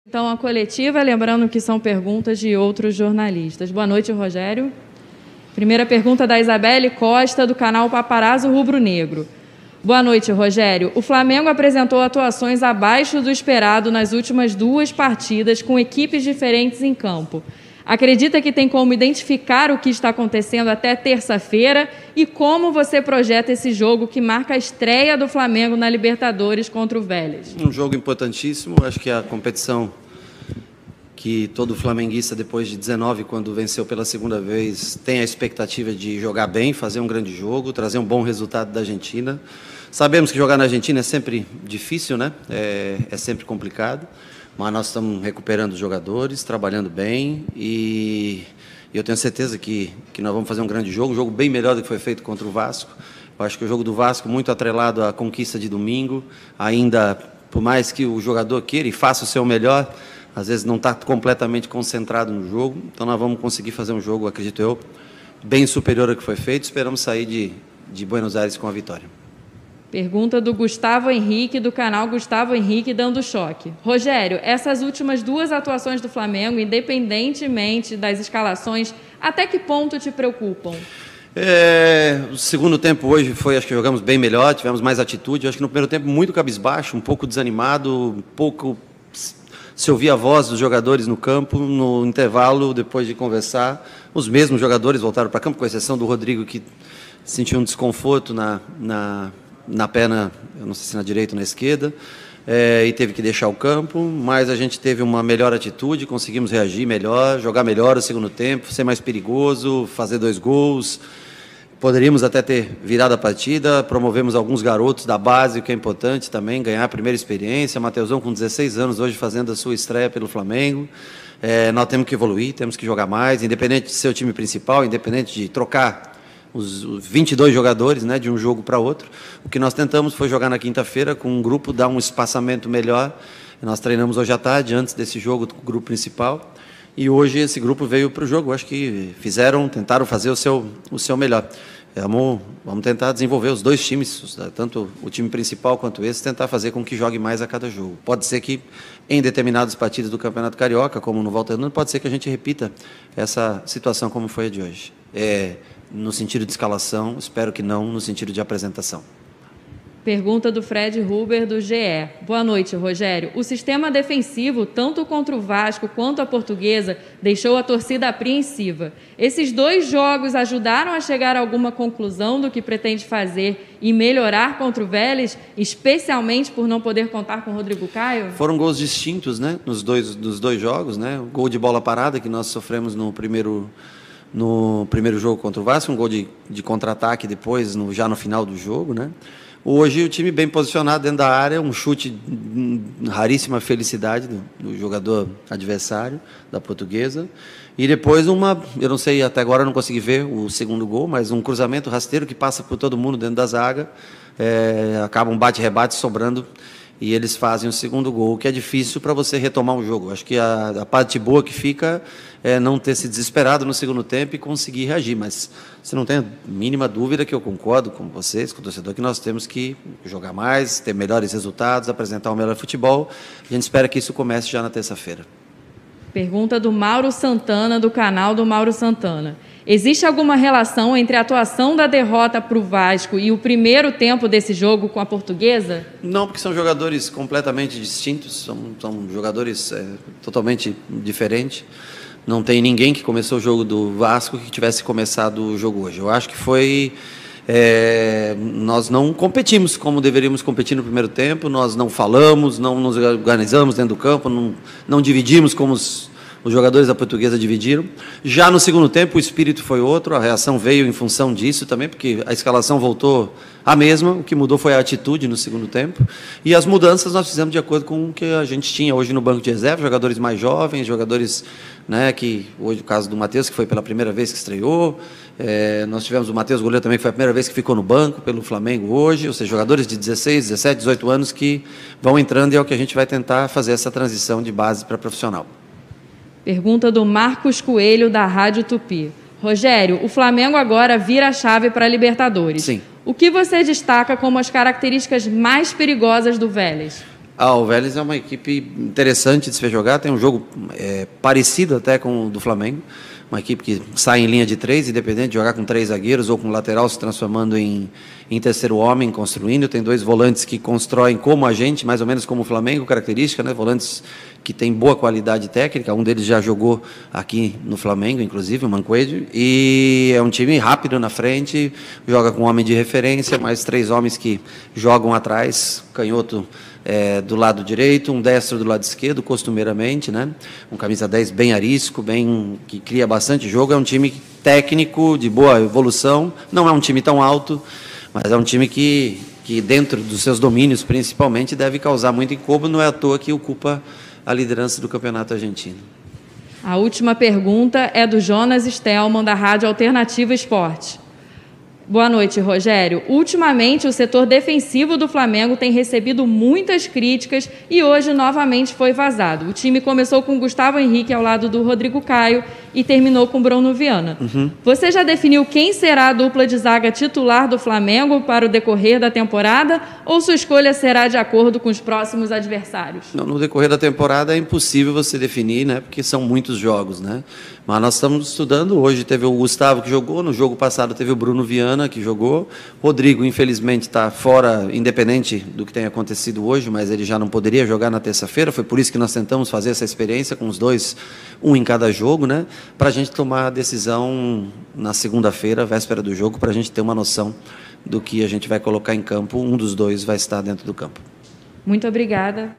Então, a coletiva, lembrando que são perguntas de outros jornalistas. Boa noite, Rogério. Primeira pergunta da Isabelle Costa, do canal Paparazzo Rubro Negro. Boa noite, Rogério. O Flamengo apresentou atuações abaixo do esperado nas últimas 2 partidas, com equipes diferentes em campo. Acredita que tem como identificar o que está acontecendo até terça-feira e como você projeta esse jogo que marca a estreia do Flamengo na Libertadores contra o Vélez? Um jogo importantíssimo. Acho que a competição que todo flamenguista, depois de 19, quando venceu pela segunda vez, tem a expectativa de jogar bem, fazer um grande jogo, trazer um bom resultado da Argentina. Sabemos que jogar na Argentina é sempre difícil, né? É sempre complicado. Mas nós estamos recuperando os jogadores, trabalhando bem e eu tenho certeza que nós vamos fazer um grande jogo, um jogo bem melhor do que foi feito contra o Vasco. Eu acho que o jogo do Vasco, muito atrelado à conquista de domingo, ainda, por mais que o jogador queira e faça o seu melhor, às vezes não está completamente concentrado no jogo. Então nós vamos conseguir fazer um jogo, acredito eu, bem superior ao que foi feito. Esperamos sair de Buenos Aires com a vitória. Pergunta do Gustavo Henrique, do canal Gustavo Henrique Dando Choque. Rogério, essas últimas 2 atuações do Flamengo, independentemente das escalações, até que ponto te preocupam? O segundo tempo hoje foi, acho que jogamos bem melhor, tivemos mais atitude. Acho que no primeiro tempo muito cabisbaixo, um pouco desanimado, um pouco se ouvia a voz dos jogadores no campo. No intervalo, depois de conversar, os mesmos jogadores voltaram para campo, com exceção do Rodrigo, que sentiu um desconforto na perna, eu não sei se na direita ou na esquerda, e teve que deixar o campo, mas a gente teve uma melhor atitude, conseguimos reagir melhor, jogar melhor o segundo tempo, ser mais perigoso, fazer 2 gols. Poderíamos até ter virado a partida, promovemos alguns garotos da base, o que é importante também, ganhar a primeira experiência. Mateusão, com 16 anos, hoje fazendo a sua estreia pelo Flamengo. Nós temos que evoluir, temos que jogar mais, independente de ser o time principal, independente de trocar os 22 jogadores, né, de um jogo para outro. O que nós tentamos foi jogar na quinta-feira com um grupo, dar um espaçamento melhor. Nós treinamos hoje à tarde, antes desse jogo, com o grupo principal. E hoje esse grupo veio para o jogo. Acho que tentaram fazer o seu melhor. Vamos tentar desenvolver os 2 times, tanto o time principal quanto esse, tentar fazer com que jogue mais a cada jogo. Pode ser que em determinadas partidas do Campeonato Carioca, como no Volta Redonda, pode ser que a gente repita essa situação como foi a de hoje. No sentido de escalação, espero que não no sentido de apresentação. Pergunta do Fred Huber, do GE. Boa noite, Rogério. O sistema defensivo, tanto contra o Vasco quanto a Portuguesa, deixou a torcida apreensiva. Esses 2 jogos ajudaram a chegar a alguma conclusão do que pretende fazer e melhorar contra o Vélez, especialmente por não poder contar com o Rodrigo Caio? Foram gols distintos, né, nos dos dois jogos, né? O gol de bola parada que nós sofremos no primeiro jogo contra o Vasco, um gol de contra-ataque depois, já no final do jogo, né? Hoje o time bem posicionado dentro da área, um chute, raríssima felicidade do jogador adversário, da Portuguesa. E depois eu não sei, até agora eu não consegui ver o segundo gol, mas um cruzamento rasteiro que passa por todo mundo dentro da zaga, acaba um bate-rebate sobrando, e eles fazem o segundo gol, que é difícil para você retomar um jogo. Acho que a parte boa que fica é não ter se desesperado no segundo tempo e conseguir reagir, mas você não tem a mínima dúvida que eu concordo com vocês, com o torcedor, que nós temos que jogar mais, ter melhores resultados, apresentar um melhor futebol. A gente espera que isso comece já na terça-feira. Pergunta do Mauro Santana, do canal do Mauro Santana. Existe alguma relação entre a atuação da derrota para o Vasco e o primeiro tempo desse jogo com a Portuguesa? Não, porque são jogadores completamente distintos, são jogadores totalmente diferentes. Não tem ninguém que começou o jogo do Vasco que tivesse começado o jogo hoje. Eu acho que nós não competimos como deveríamos competir no primeiro tempo, nós não falamos, não nos organizamos dentro do campo, não dividimos como os jogadores da Portuguesa dividiram. Já no segundo tempo o espírito foi outro, a reação veio em função disso também, porque a escalação voltou a mesma, o que mudou foi a atitude no segundo tempo, e as mudanças nós fizemos de acordo com o que a gente tinha hoje no banco de reserva, jogadores mais jovens, jogadores, né, que hoje o caso do Matheus, que foi pela primeira vez que estreou, nós tivemos o Matheus goleiro também, que foi a primeira vez que ficou no banco pelo Flamengo hoje, ou seja, jogadores de 16, 17, 18 anos que vão entrando, e é o que a gente vai tentar fazer essa transição de base para profissional. Pergunta do Marcos Coelho, da Rádio Tupi. Rogério, o Flamengo agora vira a chave para a Libertadores. Sim. O que você destaca como as características mais perigosas do Vélez? O Vélez é uma equipe interessante de se ver jogar, tem um jogo parecido até com o do Flamengo, uma equipe que sai em linha de 3, independente de jogar com 3 zagueiros ou com lateral se transformando em terceiro homem, construindo. Tem 2 volantes que constroem como a gente, mais ou menos como o Flamengo, característica, né? Volantes que têm boa qualidade técnica, um deles já jogou aqui no Flamengo, inclusive, o Manquedio, e é um time rápido na frente, joga com um homem de referência, mais 3 homens que jogam atrás, canhoto do lado direito, um destro do lado esquerdo, costumeiramente, né? Um camisa 10 bem arisco, que cria bastante jogo. É um time técnico, de boa evolução, não é um time tão alto, mas é um time que dentro dos seus domínios, principalmente, deve causar muito incômodo, não é à toa que ocupa a liderança do campeonato argentino. A última pergunta é do Jonas Stelman, da Rádio Alternativa Esporte. Boa noite, Rogério. Ultimamente, o setor defensivo do Flamengo tem recebido muitas críticas e hoje novamente foi vazado. O time começou com Gustavo Henrique ao lado do Rodrigo Caio e terminou com Bruno Viana. Você já definiu quem será a dupla de zaga titular do Flamengo para o decorrer da temporada ou sua escolha será de acordo com os próximos adversários? Não, no decorrer da temporada é impossível você definir, né? Porque são muitos jogos, né? Mas nós estamos estudando. Hoje teve o Gustavo que jogou, no jogo passado teve o Bruno Viana que jogou. Rodrigo, infelizmente, está fora, independente do que tenha acontecido hoje, mas ele já não poderia jogar na terça-feira. Foi por isso que nós tentamos fazer essa experiência com os 2, um em cada jogo, né? Para a gente tomar a decisão na segunda-feira, véspera do jogo, para a gente ter uma noção do que a gente vai colocar em campo. Um dos 2 vai estar dentro do campo. Muito obrigada.